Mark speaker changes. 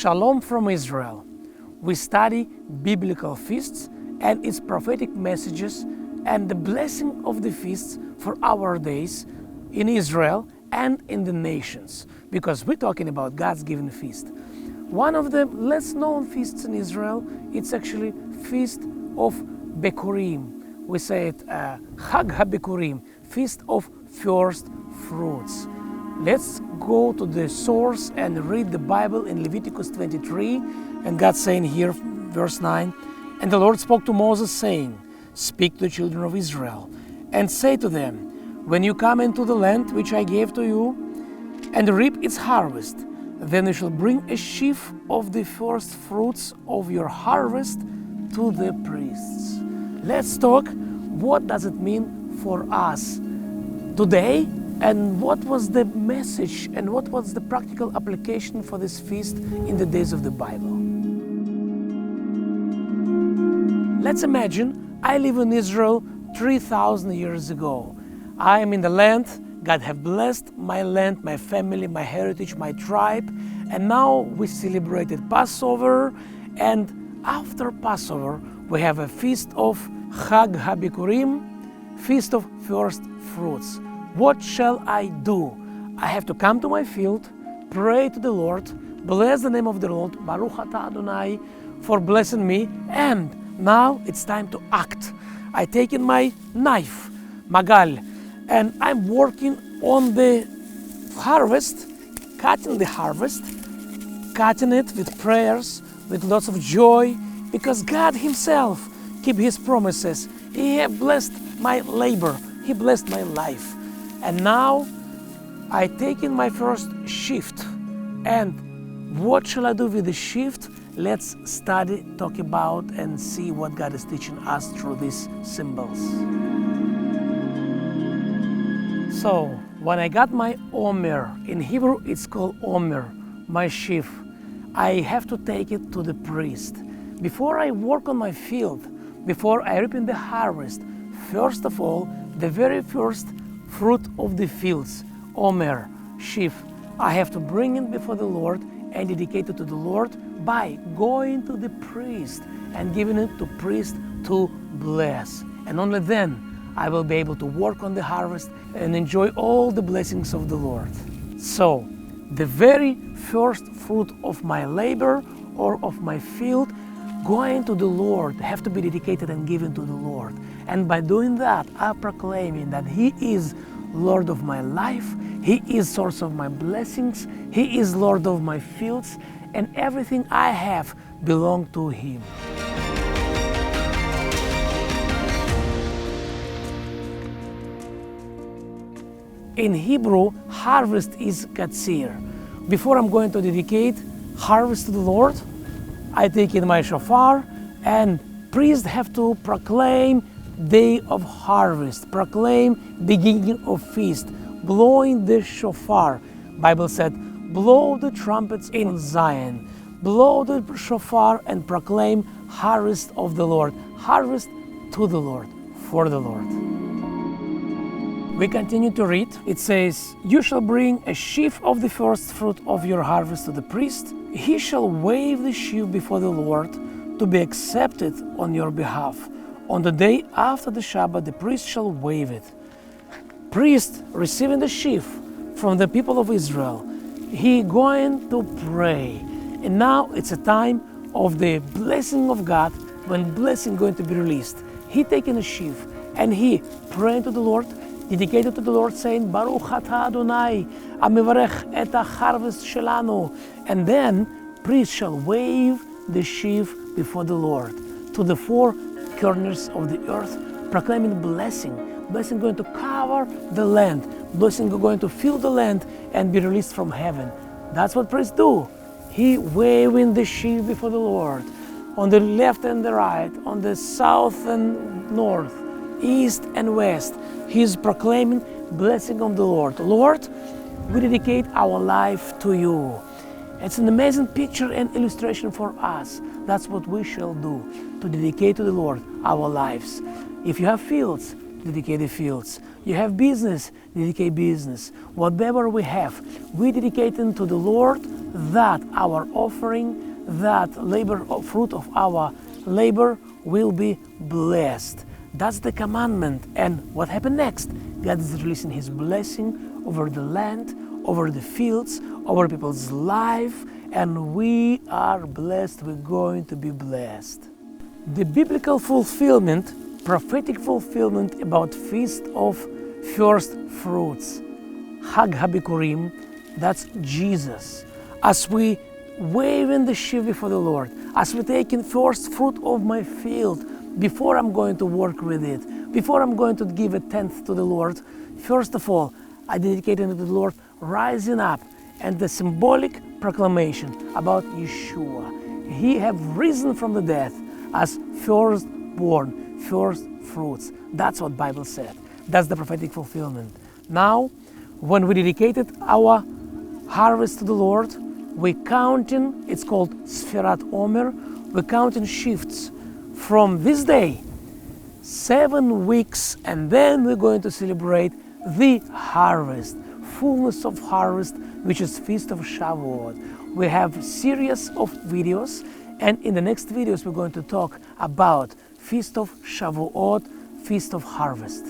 Speaker 1: Shalom from Israel. We study biblical feasts and its prophetic messages and the blessing of the feasts for our days in Israel and in the nations, because we're talking about God's given feast. One of the less known feasts in Israel, it's actually Feast of Bikurim. We say it Chag Ha-bikurim, Feast of Firstfruits. Let's go to the source and read the Bible in Leviticus 23. And God's saying here, verse 9, "And the Lord spoke to Moses, saying, Speak to the children of Israel, and say to them, When you come into the land which I gave to you, and reap its harvest, then you shall bring a sheaf of the first fruits of your harvest to the priests." Let's talk, what does it mean for us today, and what was the message and what was the practical application for this feast in the days of the Bible. Let's imagine I live in Israel 3,000 years ago. I am in the land. God have blessed my land, my family, my heritage, my tribe. And now we celebrated Passover. And after Passover, we have a feast of Chag Ha-bikurim, Feast of First Fruits. What shall I do? I have to come to my field, pray to the Lord, bless the name of the Lord, Baruch Atah Adonai, for blessing me, and now it's time to act. I take in my knife, magal, and I'm working on the harvest, cutting the harvest, cutting it with prayers, with lots of joy, because God Himself keep His promises. He have blessed my labor. He blessed my life. And now I take in my first shift. And what shall I do with the shift? Let's study, talk about, and see what God is teaching us through these symbols. So, when I got my omer, in Hebrew it's called omer, my sheaf, I have to take it to the priest. Before I work on my field, before I reap in the harvest, first of all, the very first fruit of the fields, omer, sheaf, I have to bring it before the Lord and dedicate it to the Lord by going to the priest and giving it to priest to bless. And only then I will be able to work on the harvest and enjoy all the blessings of the Lord. So, the very first fruit of my labor or of my field going to the Lord have to be dedicated and given to the Lord. And by doing that, I'm proclaiming that He is Lord of my life, He is source of my blessings, He is Lord of my fields, and everything I have belongs to Him. In Hebrew, harvest is katsir. Before I'm going to dedicate harvest to the Lord, I take in my shofar, and priests have to proclaim day of harvest, proclaim beginning of feast, blowing the shofar. Bible said, blow the trumpets in Zion, blow the shofar and proclaim harvest of the Lord, harvest to the Lord, for the Lord. We continue to read. It says, "You shall bring a sheaf of the first fruit of your harvest to the priest. He shall wave the sheaf before the Lord to be accepted on your behalf. On the day after the Shabbat, the priest shall wave it." Priest receiving the sheaf from the people of Israel, he going to pray. And now it's a time of the blessing of God, when blessing going to be released. He taking a sheaf and he praying to the Lord, dedicated to the Lord, saying, Baruch Atah Adonai, Amivarech et harvest shelanu. And then priest shall wave the sheaf before the Lord to the four corners of the earth, proclaiming blessing. Blessing going to cover the land. Blessing going to fill the land and be released from heaven. That's what priests do. He waving the sheaf before the Lord, on the left and the right, on the south and north, east and west. He is proclaiming blessing of the Lord. Lord, we dedicate our life to you. It's an amazing picture and illustration for us. That's what we shall do, to dedicate to the Lord our lives. If you have fields, dedicate the fields. You have business, dedicate business. Whatever we have, we dedicate them to the Lord that our offering, that labor, fruit of our labor will be blessed. That's the commandment. And what happened next? God is releasing His blessing over the land, over the fields, over people's life, and we are blessed. We're going to be blessed. The biblical fulfillment, prophetic fulfillment about Feast of Firstfruits, Chag Ha-bikurim, that's Jesus. As we waving the sheaf before the Lord, as we taking first fruit of my field, before I'm going to work with it, before I'm going to give a tenth to the Lord, first of all, I dedicate it to the Lord, rising up, and the symbolic proclamation about Yeshua. He have risen from the dead as firstborn, first fruits. That's what Bible said. That's the prophetic fulfillment. Now, when we dedicated our harvest to the Lord, we counting, it's called Sfirat Omer, we're counting shifts from this day, 7 weeks, and then we're going to celebrate the harvest, fullness of harvest, which is Feast of Shavuot. We have a series of videos, and in the next videos we're going to talk about Feast of Shavuot, Feast of Harvest.